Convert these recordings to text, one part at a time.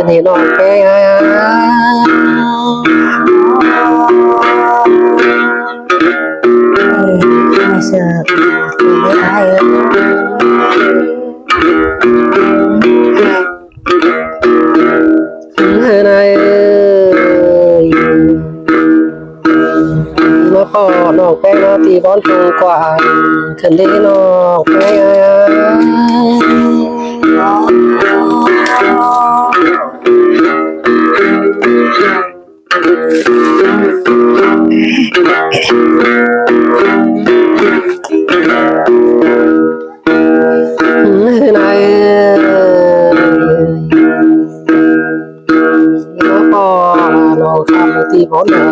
นนี่น้องแกไม่เชื่อไม่ได้นายมาขอน้องแป้งมาตีบอลตูกว่าขึ้นดีน้องแป้งนายมาขอน้องทำตีบอลเลย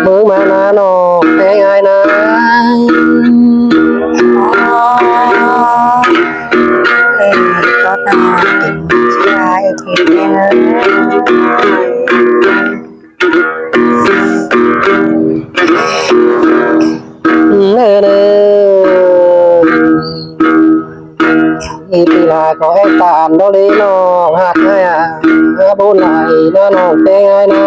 เมื่อมานะน้องแป้งไงนะก็ตาชายที่เป็นอีปีลาก็ให้ตามเราเลยน้องหักให้บุญไหลนะน้องแป้งไงนะ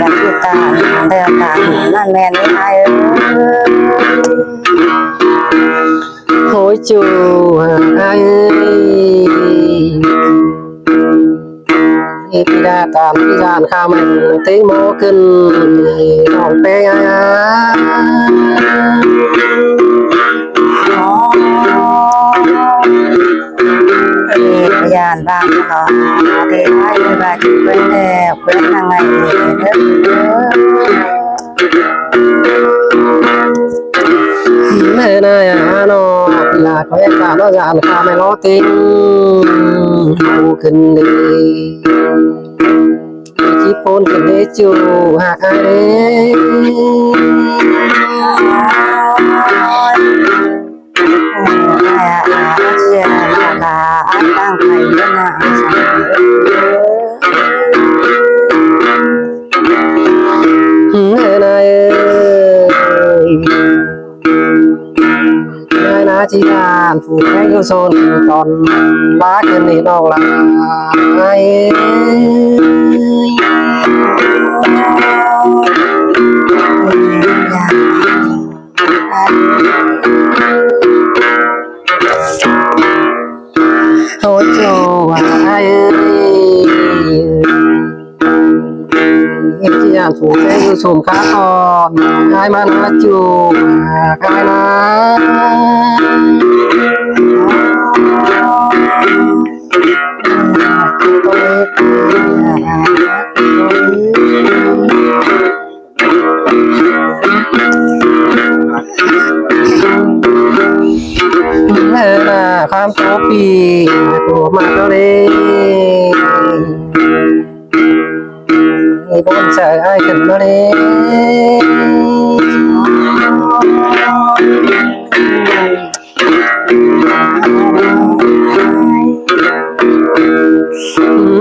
รักที่ตาเดินตานั่นแม่นี่ไอ้โหยจูไอ้อีปีลาตามพิจารข้ามันตีโมขึ้นน้องแป้งไงยานบ้างเนาะเดี๋ยวให้บาดเจ็บแล้วเพื่อนยังไงแม่นายน้องปีลาก็ให้ตามพิจารข้าไม่ล้อติ้งโมขึ้นดีจีปนขึ้นได้จูหักไอ้เสียลาตั้งใครเยอะนะนายนาจีนานผูกแข้งโยโซนตอนบ้าขึ้นในน้องลายโอ้โจ้ไอ้จีนานผูกแข้งโยโซนขาอ่อนไอ้มันมาจูไอ้นะความโตปีตัวมาเลยไอ้บนใส่ไอ้ขึ้นมาเลย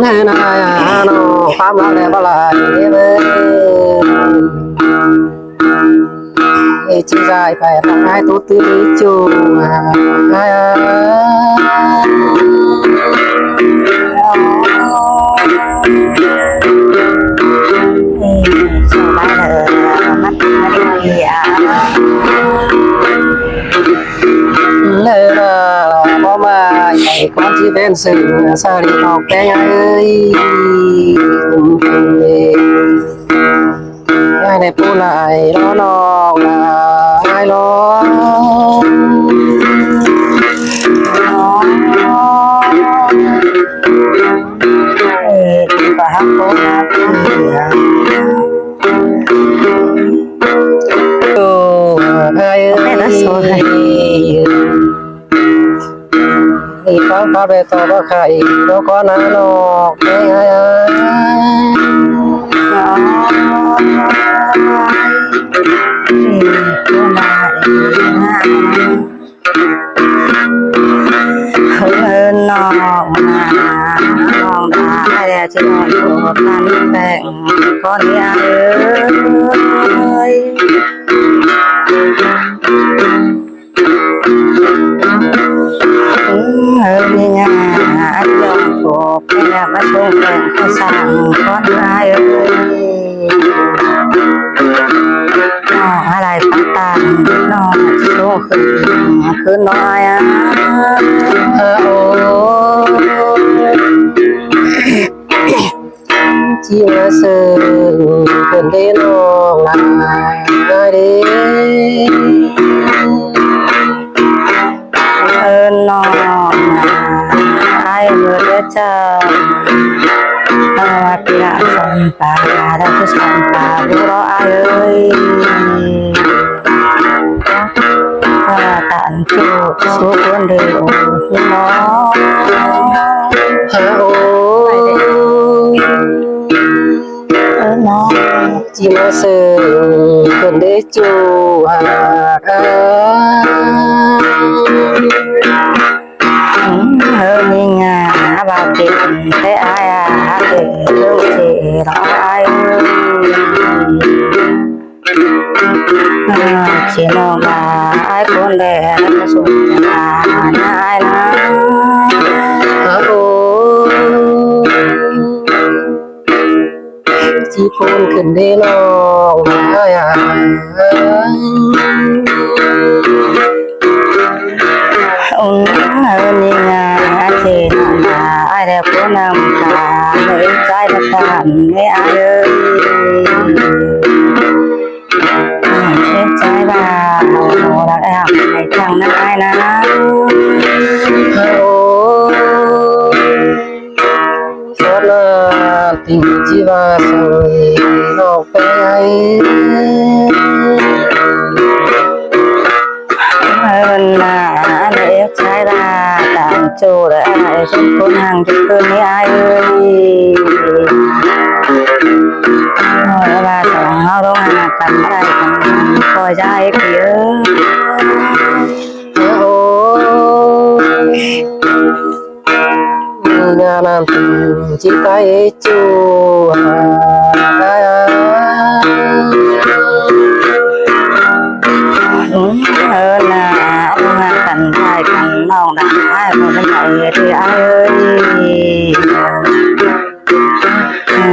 นายน้องความรักแล้วบ่ไหลเลยจีใจไปทำให้ตัวตื่นจูสบายเลยมัดไม่ดีเลยนะพ่อมาใหญ่ความที่เป็นสื่อสารีออกแกงเอ้ยได้ในผู้ไหลล้อนอกนะไอ้ล้อก็ฮักโตนะไอ้แม่ละสวยอีฟังพาไปต่อว่าใครแล้วก็น้าหนอกไนอกมาน้องได้แล้วที่นอนอยู่พันแบ่งก้อนยาเอ้ย มีงานยอมโผล่ไปแล้วมาส่งแฟนเขาสั่งก้อนลายน้องอะไรต่างๆน้องโชว์ขึ้นน้อยโอ้ที่มาซื้อคนได้น้องลาเด้ น้องไอ้เมื่อเจ้าปีละสองปาได้ที่สองปาดูรอไอ้เอ้ยตันจูสู้คนเดียวพี่น้องโอ้น้องที่มาซื้อคนได้จูหากนี่ไงบาปินแต่ไอ้เด็กลูกเสียร้อยชีโนมาไอ้คนเด็กก็สุดมาไอ้นะโอ้ที่พูนขึ้นได้น้องนี่ไงเจนมาไอ้เด็กคนนำตาไม่ใจละกันไม่ไอ้เอ้ยใจบ้าโอ้รักแอบในทางนั้นไอ้นะโอ้สนาติจิวาสังนอกไปนาเด็กชายลาตามจูเลยไอ้ฉันคนห่างที่คืนนี้ไอ้เอ้ยบาสองเขาต้องหากันได้กันคอยใจเพียโอ้งานจิตใจจูนาเอางานกันได้กันน้องได้คนเป็นใหญ่ที่ไอ้เอ้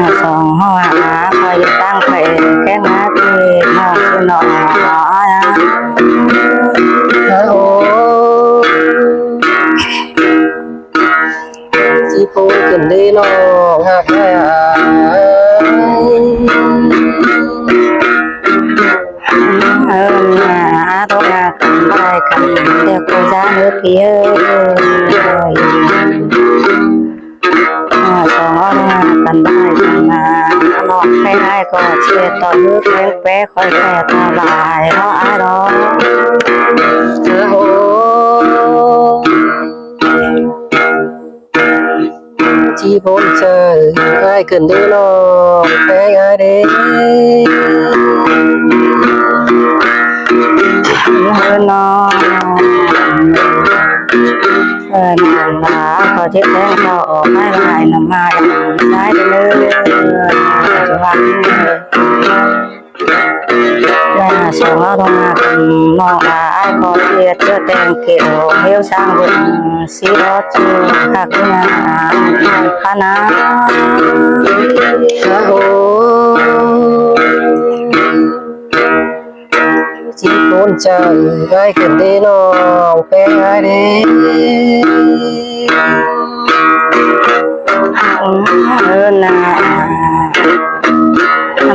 ยสองห้องหาคอยตั้งไปแก้มาที่น้องชื่อน้องโอ้จีพูดกันได้น้องหักต้องงานกันได้กันเดี๋ยวกูจะนึกเพี้ยสองห้องงานกันได้กันนะน้องไปได้ก็เชียร์ต่อนึกเล็กแป๊คอยแค่ตาลายเพราะไอ้ร้องโอ้จีพูดเจอให้ขึ้นได้น้องแพ้ไงเด้น้องน้ำลาขอเช็ดแรงเขาออกให้ลายน้ำมาอย่างใช้เลยจะวันแล้วสองเราต้องมากันน้องลาไอ้ขอเชียร์เชื่อแตงเกี่ยวเหี้ยวช่างบุญสีรถจูหักหน้าพนาโอ้จีพูดเจอให้ขึ้นได้น้องแพ้ไงเด้นา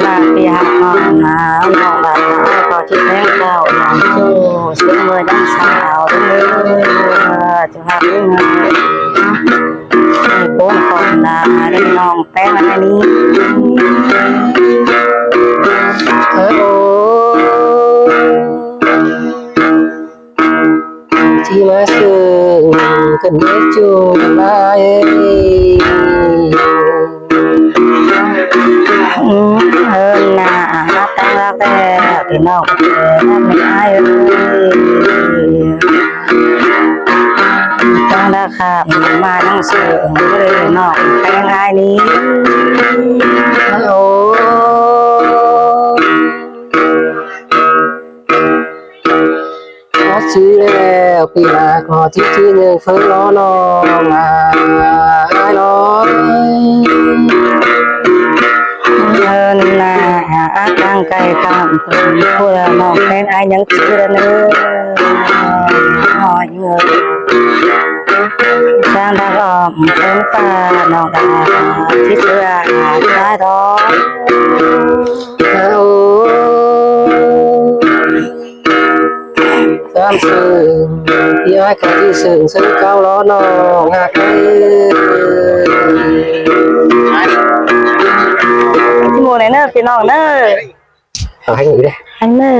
บาปีหักน้องน้องบาขอที่แรงเก่าน้องสู้สู้มือดังสาวเลยจะหักเงินให้โป้งคนนาได้น้องแป้งอันนี้โอ้ที่มาซื้อกันได้จูบายนาตั้งรักแต่ที่น้องไม่อายตั้งราคามาทั้งสูงเลยน้องแป้งไอ้นี้โอ้ส ชื่อแล้วปีหน้าขอที่หนึ่งเพิ่งรอน้องน้อย เดินหน้าทางไกลตามคนพูดน้องเป็นไอ้ยังเชื่อเนื้อหอยเงินทางทางอ้อมเป็นฟ้าน้องดาที่เชื่อหาท้อง เอาตามสื่อที่ไอ้ขอที่ซึ่งเก้ารอน้องหัก ที่โมไหนเนอพี่น้องเนอ เอาให้หนูดิ ให้เนอ